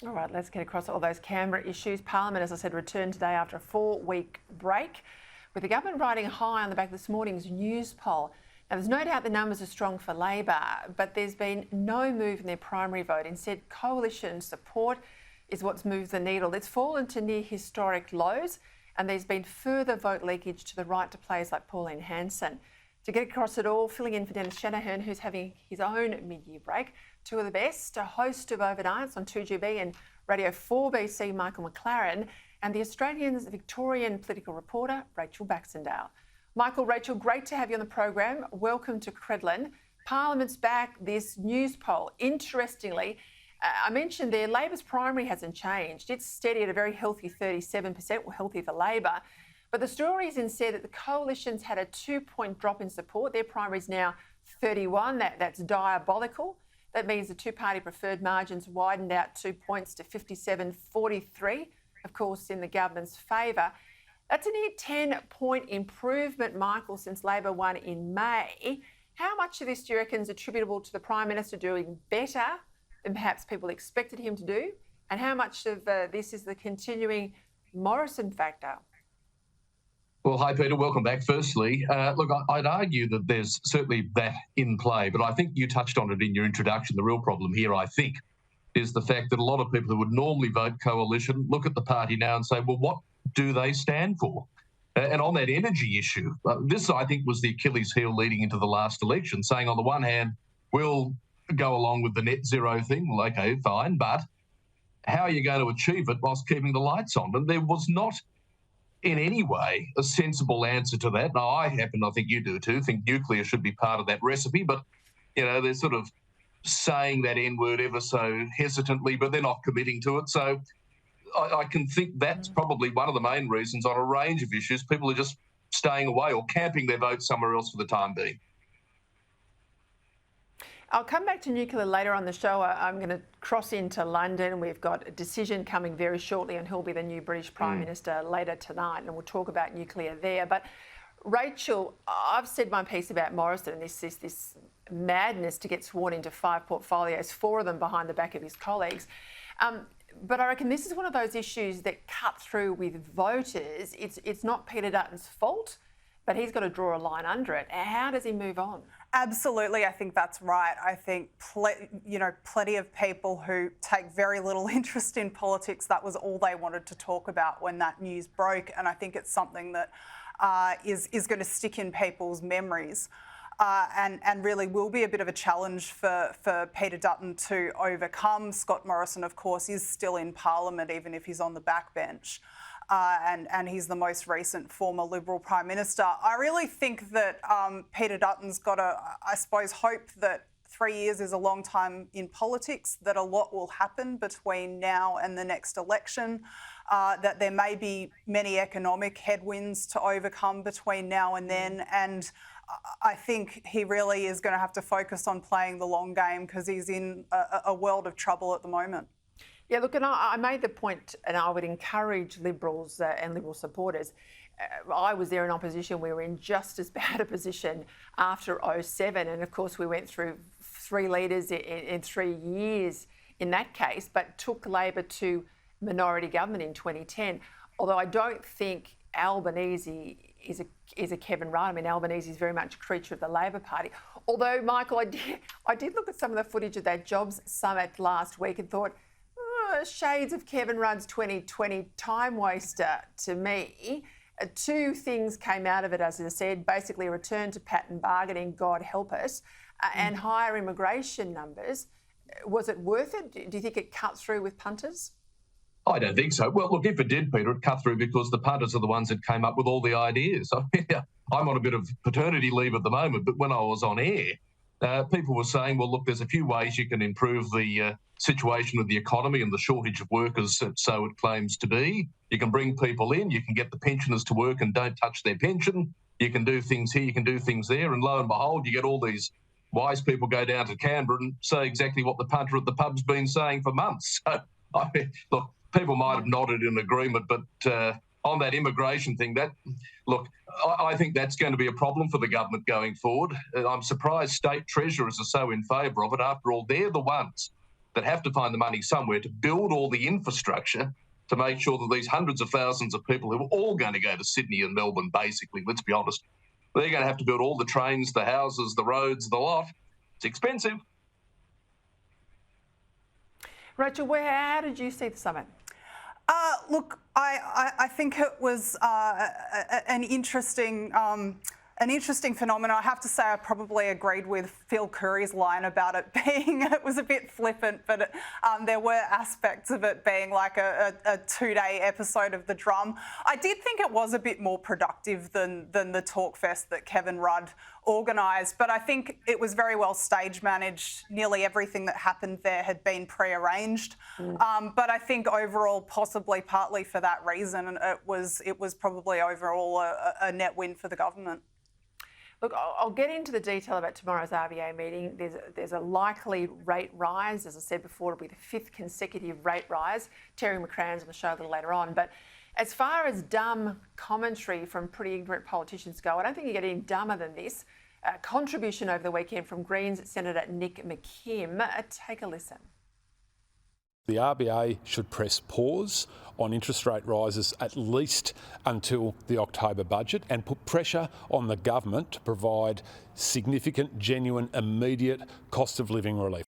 All right, let's get across all those Canberra issues. Parliament, as I said, returned today after a 4-week break, with the government riding high on the back of this morning's news poll. Now, there's no doubt the numbers are strong for Labor, but there's been no move in their primary vote. Instead, coalition support is what's moved the needle. It's fallen to near historic lows, and there's been further vote leakage to the right to players like Pauline Hanson. To get across it all, filling in for Dennis Shanahan, who's having his own mid-year break. Two of the best, a host of overnights on 2GB and Radio 4BC, Michael McLaren, and the Australian's Victorian political reporter, Rachel Baxendale. Michael, Rachel, great to have you on the program. Welcome to Credlin. Parliament's back, this news poll. Interestingly, I mentioned there, Labor's primary hasn't changed. It's steady at a very healthy 37%, well, healthy for Labor. But the story is instead that the coalition's had a 2-point drop in support. Their primary's now 31. That's diabolical. That means the two-party preferred margins widened out 2 points to 57-43, of course, in the government's favour. That's a near 10-point improvement, Michael, since Labor won in May. How much of this do you reckon is attributable to the Prime Minister doing better than perhaps people expected him to do? And how much of this is the continuing Morrison factor? Well, hi, Peter. Welcome back, firstly. Look, I'd argue that there's certainly that in play, but I think you touched on it in your introduction. The real problem here, I think, is the fact that a lot of people who would normally vote coalition look at the party now and say, well, what do they stand for? And on that energy issue, this, I think, was the Achilles heel leading into the last election, saying on the one hand, we'll go along with the net zero thing. Well, okay, fine, but how are you going to achieve it whilst keeping the lights on? And there was not in any way a sensible answer to that. Now, I think you do too, think nuclear should be part of that recipe, but, you know, they're sort of saying that N-word ever so hesitantly, but they're not committing to it. So I can think that's probably one of the main reasons on a range of issues. People are just staying away or camping their vote somewhere else for the time being. I'll come back to nuclear later on the show. I'm going to cross into London. We've got a decision coming very shortly on who'll be the new British Prime Minister later tonight, and we'll talk about nuclear there. But Rachel, I've said my piece about Morrison and this madness to get sworn into 5 portfolios, 4 of them behind the back of his colleagues. But I reckon this is one of those issues that cut through with voters. It's not Peter Dutton's fault, but he's got to draw a line under it. How does he move on? Absolutely, I think that's right. I think, plenty of people who take very little interest in politics, that was all they wanted to talk about when that news broke. And I think it's something that is going to stick in people's memories and really will be a bit of a challenge for Peter Dutton to overcome. Scott Morrison, of course, is still in Parliament, even if he's on the backbench. And he's the most recent former Liberal Prime Minister. I really think that Peter Dutton's got to, I suppose, hope that 3 years is a long time in politics, that a lot will happen between now and the next election, that there may be many economic headwinds to overcome between now and then. And I think he really is going to have to focus on playing the long game because he's in a world of trouble at the moment. Yeah, look, and I made the point, and I would encourage Liberals and Liberal supporters. I was there in opposition. We were in just as bad a position after 07. And of course, we went through 3 leaders in 3 years in that case, but took Labor to minority government in 2010. Although I don't think Albanese is a Kevin Rudd. I mean, Albanese is very much a creature of the Labor Party. Although, Michael, I did look at some of the footage of that Jobs Summit last week and thought, shades of Kevin Rudd's 2020 time waster to me. 2 things came out of it, as I said, basically a return to pattern bargaining, God help us, and higher immigration numbers. Was it worth it? Do you think it cut through with punters? I don't think so. Well, look, if it did, Peter, it cut through because the punters are the ones that came up with all the ideas. I'm on a bit of paternity leave at the moment, but when I was on air, people were saying, well, look, there's a few ways you can improve the situation of the economy and the shortage of workers, so it claims to be. You can bring people in, you can get the pensioners to work and don't touch their pension. You can do things here, you can do things there. And lo and behold, you get all these wise people go down to Canberra and say exactly what the punter at the pub's been saying for months. So, look, people might have nodded in agreement, but on that immigration thing, I think that's going to be a problem for the government going forward. I'm surprised state treasurers are so in favour of it. After all, they're the ones that have to find the money somewhere to build all the infrastructure to make sure that these hundreds of thousands of people who are all going to go to Sydney and Melbourne, basically, let's be honest, they're going to have to build all the trains, the houses, the roads, the lot. It's expensive. Rachel, how did you see the summit? Look, I think it was an interesting phenomenon. I have to say I probably agreed with Phil Curry's line about it being, it was a bit flippant, but there were aspects of it being like a 2-day episode of The Drum. I did think it was a bit more productive than the talk fest that Kevin Rudd organised, but I think it was very well stage managed. Nearly everything that happened there had been pre-arranged. But I think overall, possibly partly for that reason, it was probably overall a net win for the government. Look, I'll get into the detail about tomorrow's RBA meeting. There's a likely rate rise. As I said before, it'll be the 5th consecutive rate rise. Terry McCrann's on the show a little later on. But as far as dumb commentary from pretty ignorant politicians go, I don't think you get any dumber than this. A contribution over the weekend from Greens Senator Nick McKim. Take a listen. The RBA should press pause on interest rate rises at least until the October budget and put pressure on the government to provide significant, genuine, immediate cost of living relief.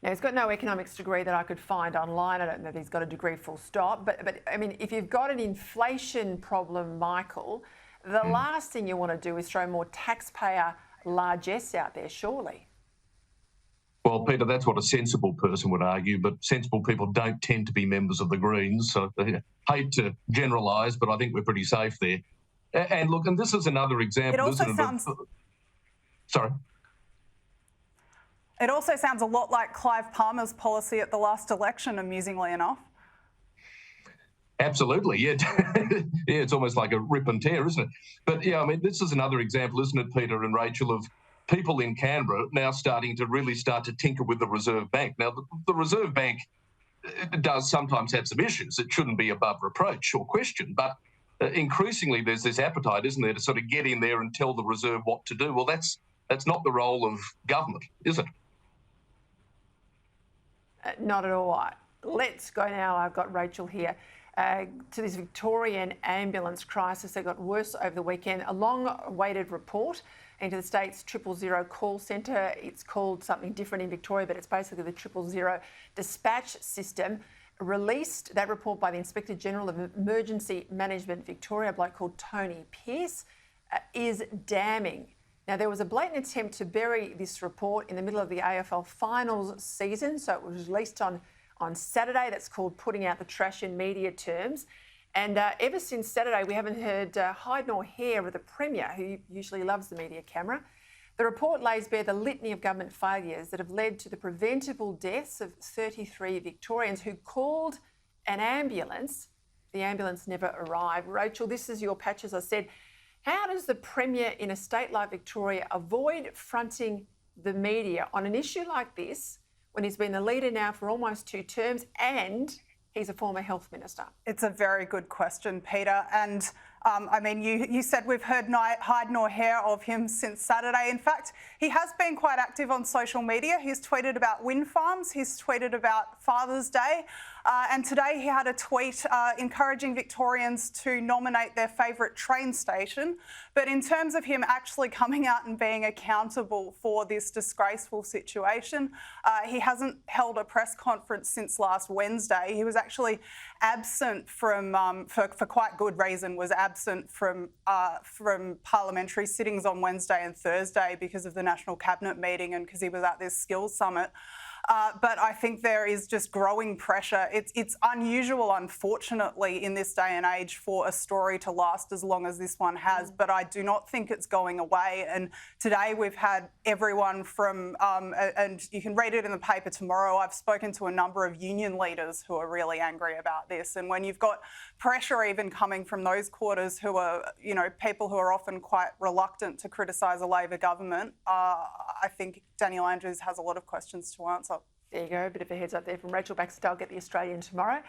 Now, he's got no economics degree that I could find online. I don't know if he's got a degree full stop. But I mean, if you've got an inflation problem, Michael, the last thing you want to do is throw more taxpayer largesse out there, surely. Well, Peter, that's what a sensible person would argue, but sensible people don't tend to be members of the Greens. So I hate to generalise, but I think we're pretty safe there. And look, and this is another example. It also sounds... Sorry? It also sounds a lot like Clive Palmer's policy at the last election, amusingly enough. Absolutely, yeah. Yeah, it's almost like a rip and tear, isn't it? But yeah, I mean, this is another example, isn't it, Peter and Rachel, of people in Canberra now starting to tinker with the Reserve Bank. Now, the Reserve Bank does sometimes have some issues. It shouldn't be above reproach or question, but increasingly there's this appetite, isn't there, to sort of get in there and tell the Reserve what to do. Well, that's not the role of government, is it? Not at all. Let's go now. I've got Rachel here. To this Victorian ambulance crisis that got worse over the weekend. A long-awaited report into the state's 000 call centre. It's called something different in Victoria, but it's basically the 000 dispatch system. Released that report by the Inspector General of Emergency Management Victoria, a bloke called Tony Pearce, is damning. Now, there was a blatant attempt to bury this report in the middle of the AFL finals season, so it was released on Saturday. That's called putting out the trash in media terms. And ever since Saturday, we haven't heard hide nor hair of the Premier, who usually loves the media camera. The report lays bare the litany of government failures that have led to the preventable deaths of 33 Victorians who called an ambulance. The ambulance never arrived. Rachel, this is your patch, as I said. How does the Premier in a state like Victoria avoid fronting the media on an issue like this when he's been the leader now for almost 2 terms and he's a former health minister? It's a very good question, Peter. And I mean, you said we've heard hide nor hair of him since Saturday. In fact, he has been quite active on social media. He's tweeted about wind farms. He's tweeted about Father's Day. And today he had a tweet encouraging Victorians to nominate their favourite train station. But in terms of him actually coming out and being accountable for this disgraceful situation, he hasn't held a press conference since last Wednesday. He was actually absent from, for quite good reason, was absent from parliamentary sittings on Wednesday and Thursday because of the National Cabinet meeting and because he was at this skills summit. But I think there is just growing pressure. It's unusual, unfortunately, in this day and age for a story to last as long as this one has, but I do not think it's going away. And today we've had everyone from, and you can read it in the paper tomorrow, I've spoken to a number of union leaders who are really angry about this. And when you've got pressure even coming from those quarters who are, you know, people who are often quite reluctant to criticise a Labor government, I think Daniel Andrews has a lot of questions to answer. There you go, a bit of a heads up there from Rachel Baxendale. Get the Australian tomorrow.